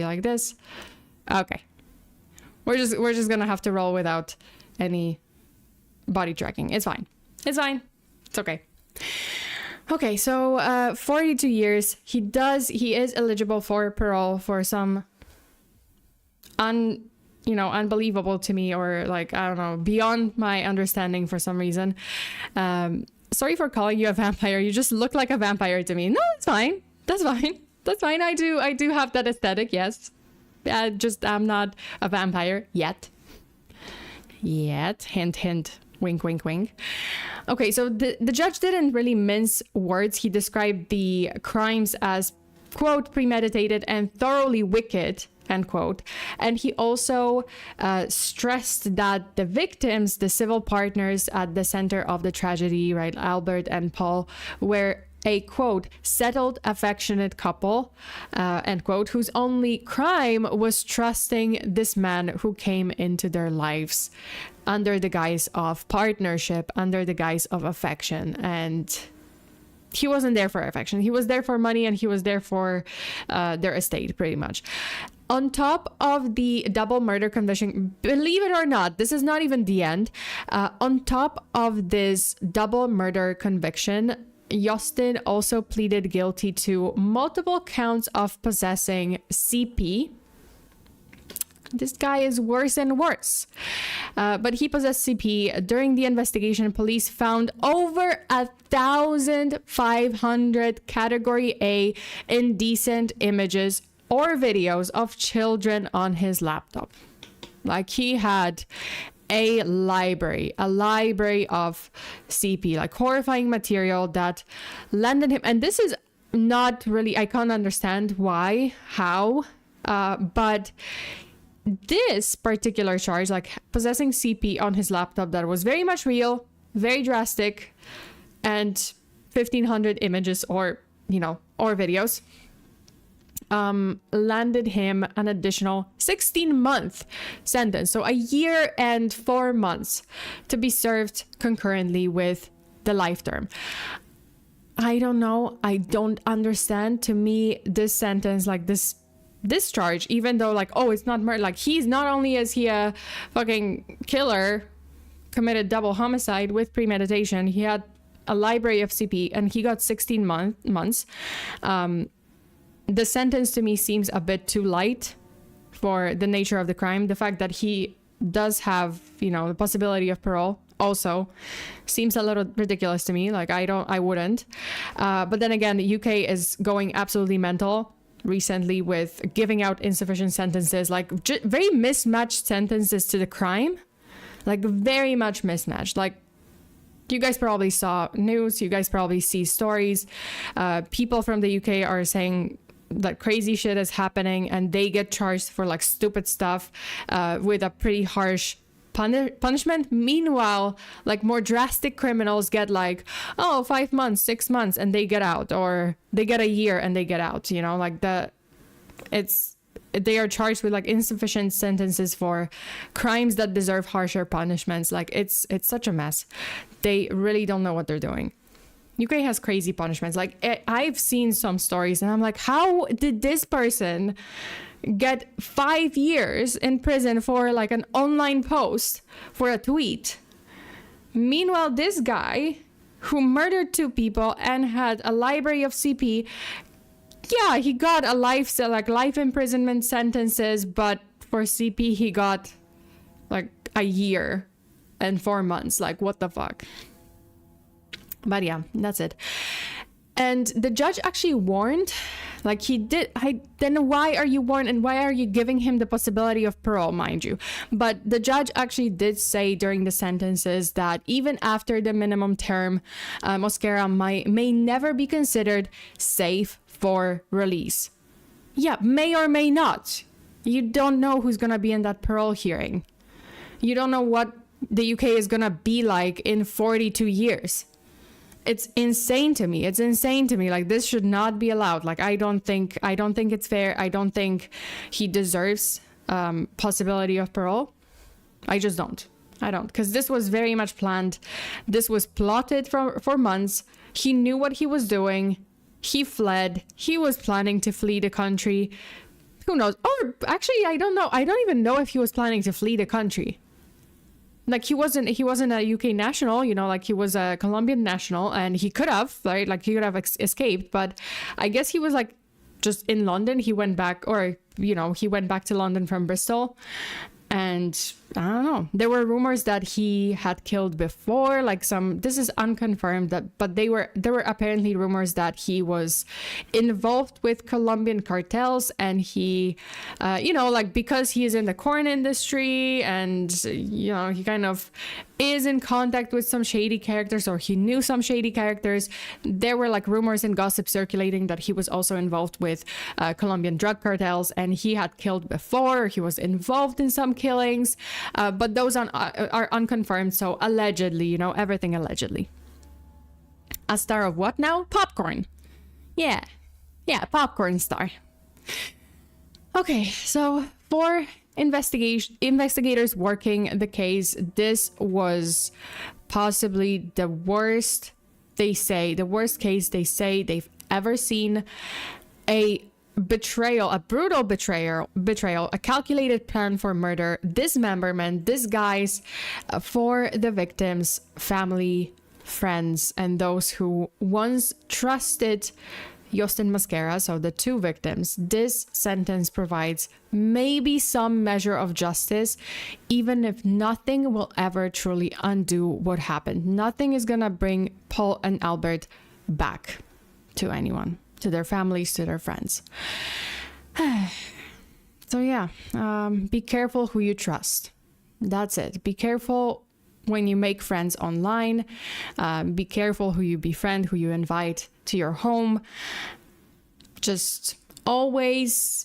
like this. Okay, we're just gonna have to roll without any body tracking. It's fine. It's okay. Okay, so 42 years. He is eligible for parole for some unbelievable to me, or, like, I don't know, beyond my understanding for some reason. Sorry for calling you a vampire. You just look like a vampire to me. No, it's fine. That's fine. I do have that aesthetic, yes. I'm not a vampire yet. Hint, hint, wink, wink, wink. Okay, so the judge didn't really mince words. He described the crimes as, quote, premeditated and thoroughly wicked, end quote. And he also stressed that the victims, the civil partners at the center of the tragedy, right, Albert and Paul, were a, quote, settled, affectionate couple, end quote, whose only crime was trusting this man who came into their lives under the guise of partnership, under the guise of affection. And he wasn't there for affection. He was there for money, and he was there for their estate, pretty much. On top of the double murder conviction, believe it or not, this is not even the end. On top of this double murder conviction, Yostin also pleaded guilty to multiple counts of possessing CP. This guy is worse and worse. But he possessed CP. During the investigation, police found over 1,500 Category A indecent images or videos of children on his laptop. Like, he had a library of CP, like horrifying material that landed him. And this is not really, I can't understand how, but this particular charge, like possessing CP on his laptop, that was very much real, very drastic, and 1,500 images or videos, landed him an additional 16-month sentence. So a year and 4 months to be served concurrently with the life term. I don't know. I don't understand. To me, this sentence, like this charge, even though, like, oh, it's not murder, like, he's not only is he a fucking killer, committed double homicide with premeditation, he had a library of CP, and he got 16 months. The sentence to me seems a bit too light for the nature of the crime. The fact that he does have, the possibility of parole also seems a little ridiculous to me. Like, I wouldn't. But then again, the UK is going absolutely mental recently with giving out insufficient sentences, like very mismatched sentences to the crime, like very much mismatched. Like, you guys probably saw news, you guys probably see stories. People from the UK are saying that crazy shit is happening and they get charged for like stupid stuff with a pretty harsh punishment. Meanwhile, like more drastic criminals get like, oh, 5 months, 6 months, and they get out, or they get a year and they get out, you know, like they are charged with like insufficient sentences for crimes that deserve harsher punishments. Like it's such a mess. They really don't know what they're doing. UK has crazy punishments. Like I've seen some stories and I'm like, how did this person get 5 years in prison for like an online post for a tweet? Meanwhile, this guy who murdered 2 people and had a library of CP, yeah, he got a life imprisonment sentences, but for CP he got like a year and 4 months. Like, what the fuck? But yeah, that's it. And the judge actually warned, like he did. Then why are you warned, and why are you giving him the possibility of parole, mind you? But the judge actually did say during the sentences that even after the minimum term, Mosquera may never be considered safe for release. Yeah, may or may not. You don't know who's gonna be in that parole hearing. You don't know what the UK is gonna be like in 42 years. It's insane to me. Like, this should not be allowed. Like, I don't think it's fair. I don't think he deserves possibility of parole. I just don't. I don't. Because this was very much planned. This was plotted for months. He knew what he was doing. He fled. He was planning to flee the country. Who knows? Or actually, I don't know. I don't even know if he was planning to flee the country. Like, he wasn't a UK national, you know, like he was a Colombian national, and he could have, right? Like, he could have escaped, but I guess he was like just in London. He went back, or, you know, he went back to London from Bristol. And I don't know, there were rumors that he had killed before, like this is unconfirmed, but there were apparently rumors that he was involved with Colombian cartels, and he, you know, like, because he is in the corn industry and, you know, he kind of is in contact with some shady characters, or he knew some shady characters. There were like rumors and gossip circulating that he was also involved with Colombian drug cartels, and he had killed before, he was involved in some killings, but those are unconfirmed. So allegedly, you know, everything allegedly. A star of what now? Popcorn. Yeah, popcorn star. Okay, so for investigators working the case, this was possibly the worst case they say they've ever seen. A brutal betrayal, a calculated plan for murder, dismemberment, disguise for the victims' family, friends, and those who once trusted Yostin Mosquera, so the 2 victims. This sentence provides maybe some measure of justice, even if nothing will ever truly undo what happened. Nothing is gonna bring Paul and Albert back to anyone, to their families, to their friends. So yeah, be careful who you trust. That's it. Be careful when you make friends online. Be careful who you befriend, who you invite to your home. Just always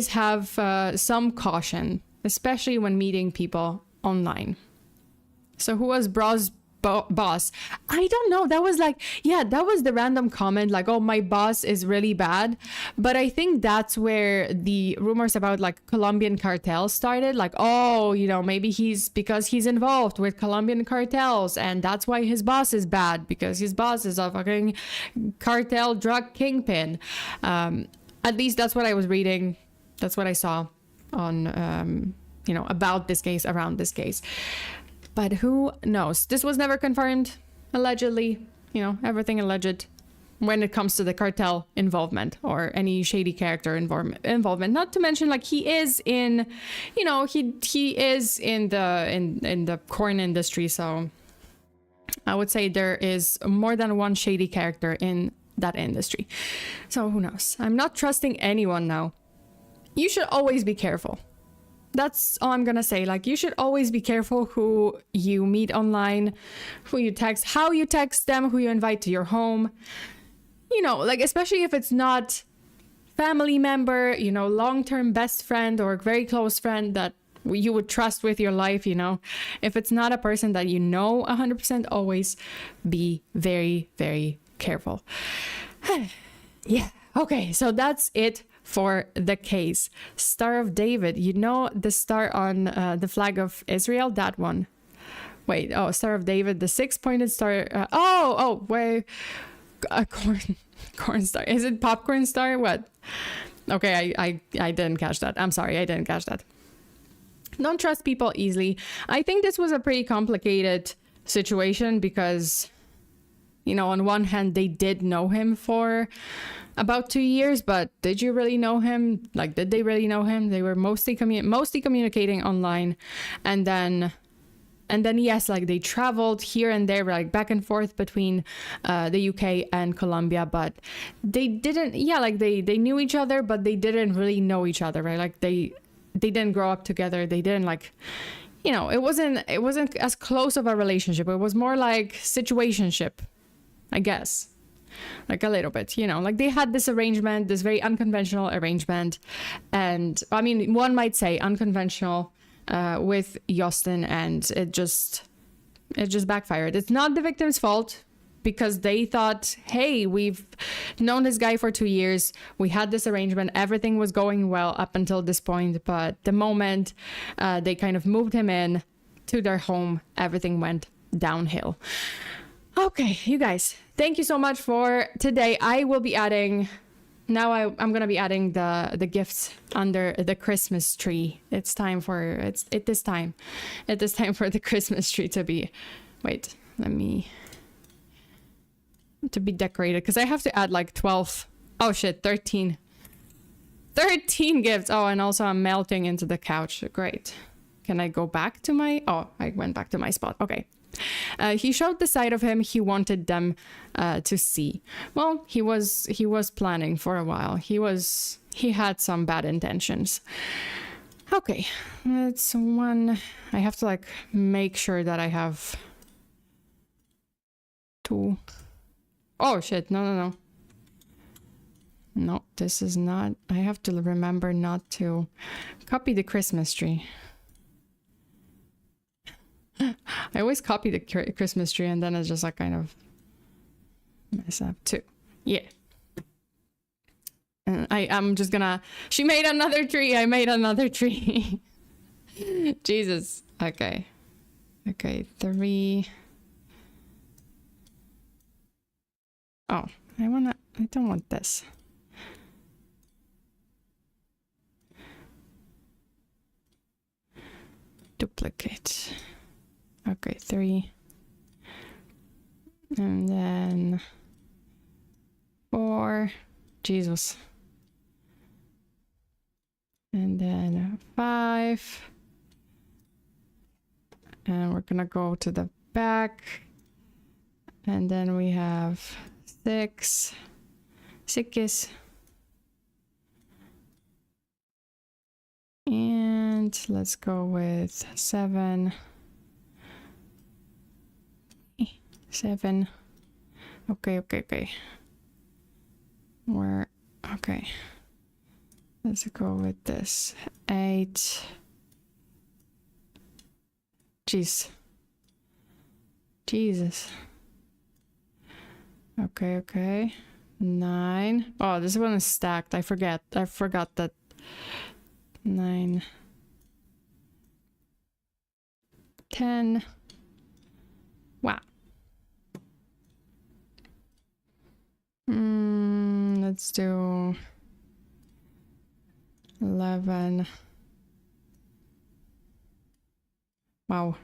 have some caution, especially when meeting people online. So who was Bra's boss? I don't know. That was the random comment, like, oh, my boss is really bad. But I think that's where the rumors about like Colombian cartels started. Like, oh, you know, maybe because he's involved with Colombian cartels, and that's why his boss is bad, because his boss is a fucking cartel drug kingpin. At least that's what I was reading. That's what I saw on, about this case, around this case. But who knows? This was never confirmed. Allegedly, you know, everything alleged when it comes to the cartel involvement or any shady character involvement. Not to mention, like, he is in, you know, he is in the corn industry. So I would say there is more than one shady character in that industry. So who knows? I'm not trusting anyone now. You should always be careful. That's all I'm gonna say. Like, you should always be careful who you meet online, who you text, how you text them, who you invite to your home. You know, like, especially if it's not family member, you know, long-term best friend or very close friend that you would trust with your life, you know, if it's not a person that you know 100%, always be very, very careful. Yeah. Okay. So that's it for the case. Star of David, you know, the star on the flag of Israel, that one. Wait, oh, Star of David, the 6-pointed star. Wait, corn star. Is it popcorn star? What? Okay, I didn't catch that. I'm sorry, I didn't catch that. Don't trust people easily. I think this was a pretty complicated situation because, you know, on one hand, they did know him for about 2 years, but did you really know him? Like, did they really know him? They were mostly communicating online, and then yes, like they traveled here and there, like back and forth between the UK and Colombia, but they didn't, they knew each other, but they didn't really know each other, right? Like they didn't grow up together. They didn't, like, you know, it wasn't as close of a relationship. It was more like situationship, I guess. Like a little bit, you know, like they had this arrangement, this very unconventional arrangement. And I mean, one might say unconventional with Yostin, and it just backfired. It's not the victim's fault because they thought, hey, we've known this guy for 2 years. We had this arrangement. Everything was going well up until this point. But the moment they kind of moved him in to their home, everything went downhill. Okay, you guys, thank you so much for today. I will be adding, now I'm gonna be adding the gifts under the Christmas tree. It is time for the Christmas tree to be, to be decorated, because I have to add like 13 gifts. Oh, and also I'm melting into the couch. Great. Can I go back to my, I went back to my spot. Okay. He showed the side of him he wanted them to see. Well, he was planning for a while. He had some bad intentions. Okay, it's one. I have to like make sure that I have 2. Oh shit! No. No, this is not. I have to remember not to copy the Christmas tree. I always copy the Christmas tree and then it's just like kind of mess up too. Yeah. And I'm just gonna, she made another tree. I made another tree. Jesus. Okay. Okay. 3. Oh, I don't want this. Duplicate. Okay, 3. And then 4. Jesus. And then 5. And we're gonna go to the back. And then we have 6. Suitcase. And let's go with 7. 7. Okay. Okay. Let's go with this. 8. Jeez. Jesus. Okay. 9. Oh, this one is stacked. I forgot that. 9. 10. Wow. Let's do 11. Wow.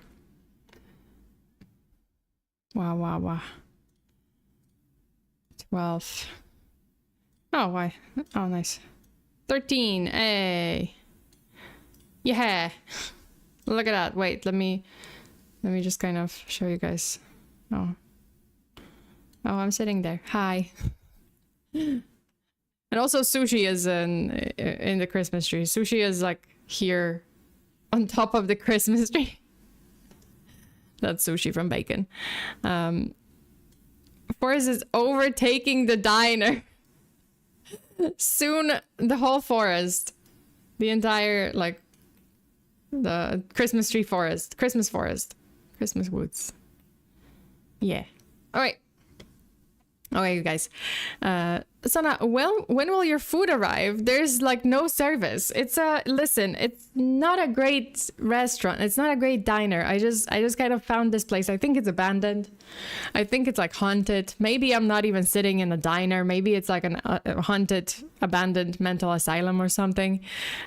12. Oh, why? Oh, nice. 13. Hey. Yeah. Look at that. Wait, let me just kind of show you guys. Oh, I'm sitting there. Hi. And also sushi is in the Christmas tree. Sushi is like here on top of the Christmas tree. That's sushi from Bacon. Forrest is overtaking the diner. Soon, the whole forest, the entire, like, the Christmas tree forest, Christmas woods. Yeah. All right. Okay, you guys. Sana, when will your food arrive? There's like no service. Listen, it's not a great restaurant. It's not a great diner. I just kind of found this place. I think it's abandoned. I think it's like haunted. Maybe I'm not even sitting in a diner. Maybe it's like a haunted, abandoned mental asylum or something.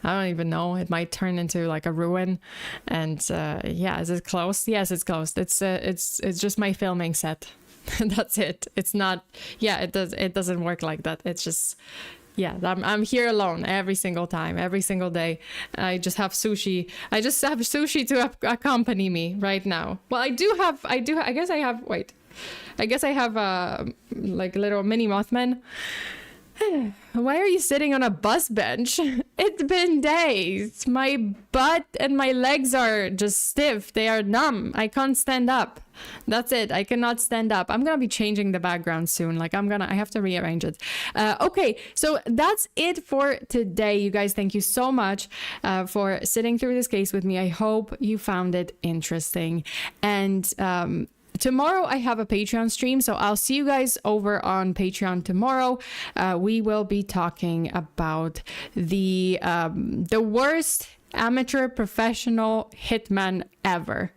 I don't even know. It might turn into like a ruin. And yeah, is it closed? Yes, it's closed. It's just my filming set. That's it. It's not, yeah, it doesn't work like that. It's just, yeah, I'm here alone every single time, every single day. I just have sushi. I just have sushi to accompany me right now. Well, I guess I have like little mini Mothman. Why are you sitting on a bus bench? It's been days. My butt and my legs are just stiff. They are numb. I can't stand up. That's it. I cannot stand up. I'm gonna be changing the background soon. Like I have to rearrange it. Okay, so that's it for today, you guys. Thank you so much for sitting through this case with me. I hope you found it interesting. And tomorrow I have a Patreon stream, so I'll see you guys over on Patreon tomorrow. We will be talking about the worst amateur professional hitman ever.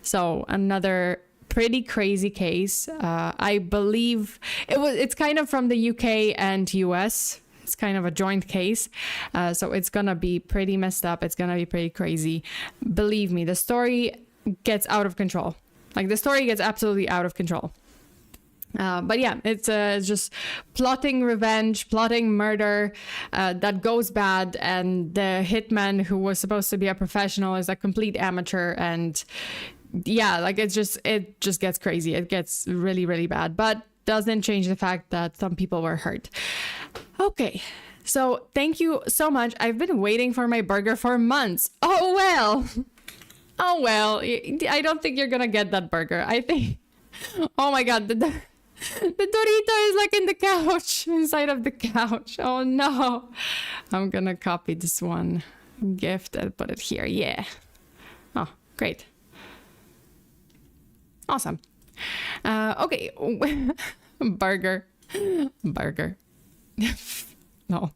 So another pretty crazy case. I believe it's kind of from the UK and US. It's kind of a joint case. So it's gonna be pretty messed up. It's gonna be pretty crazy. Believe me, the story gets out of control. Like the story gets absolutely out of control. But yeah, it's just plotting revenge, plotting murder that goes bad, and the hitman who was supposed to be a professional is a complete amateur, and yeah, like it just gets crazy. It gets really, really bad, but doesn't change the fact that some people were hurt. Okay. So thank you so much. I've been waiting for my burger for months. Oh well, I don't think you're gonna get that burger. I think, oh my God, the Dorito is like in the couch, inside of the couch. Oh no. I'm gonna copy this one gift and put it here. Yeah. Oh, great. Awesome. Okay. Burger. No.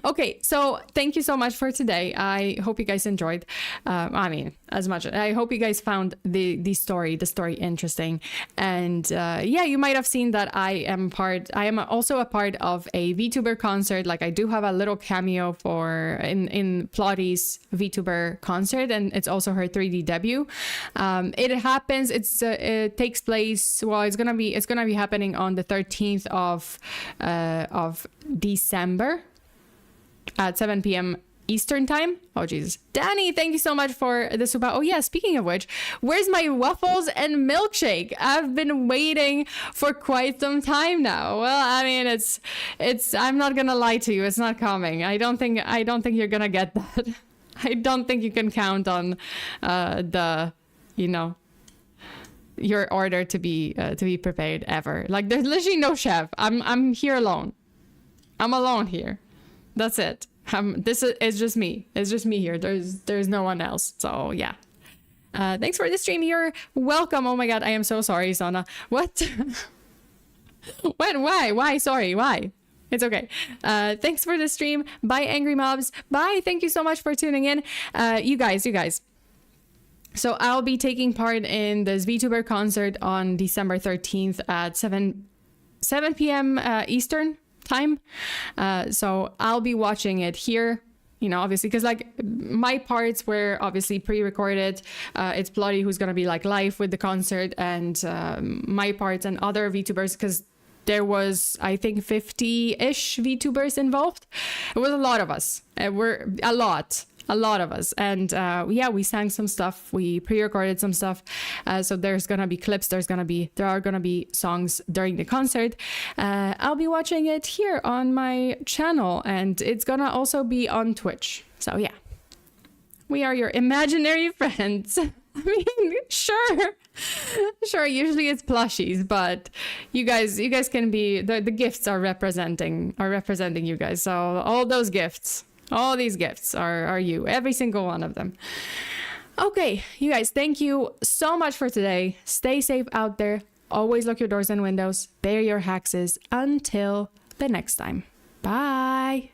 Okay, so thank you so much for today. I hope you guys enjoyed. I mean, as much. I hope you guys found the story interesting. And yeah, you might have seen that I am also a part of a VTuber concert. Like I do have a little cameo in Plotty's VTuber concert, and it's also her 3D debut. It happens. It takes place. Well, it's gonna be happening on the 13th of December at 7 p.m. Eastern time. Oh Jesus. Danny, thank you so much for the super. Oh yeah, speaking of which, where's my waffles and milkshake? I've been waiting for quite some time now. Well, I mean, it's I'm not gonna lie to you, it's not coming. I don't think you're gonna get that. I don't think you can count on your order to be prepared ever. Like there's literally no chef. I'm here alone. I'm alone here. That's it. It's just me. It's just me here. There's no one else. So yeah. Thanks for the stream. You're welcome. Oh my God, I am so sorry, Sana. What? What? Why? Sorry. Why? It's okay. Thanks for the stream. Bye, Angry Mobs. Bye. Thank you so much for tuning in. You guys. So I'll be taking part in this VTuber concert on December 13th at 7 p.m. Eastern time. So I'll be watching it here, obviously, because like my parts were obviously pre-recorded. It's Plotty who's going to be like live with the concert, and my parts and other VTubers, because there was, I think, 50-ish VTubers involved. It was a lot of us. We're a lot of us, and yeah, we sang some stuff, we pre-recorded some stuff, so there's gonna be clips, there are gonna be songs during the concert. I'll be watching it here on my channel, and it's gonna also be on Twitch. So yeah, we are your imaginary friends. I mean, sure. Sure, usually it's plushies, but you guys can be the gifts are representing you guys. So all those gifts, all these gifts are you, every single one of them. Okay, you guys, thank you so much for today. Stay safe out there. Always lock your doors and windows. Bear your haxes. Until the next time. Bye.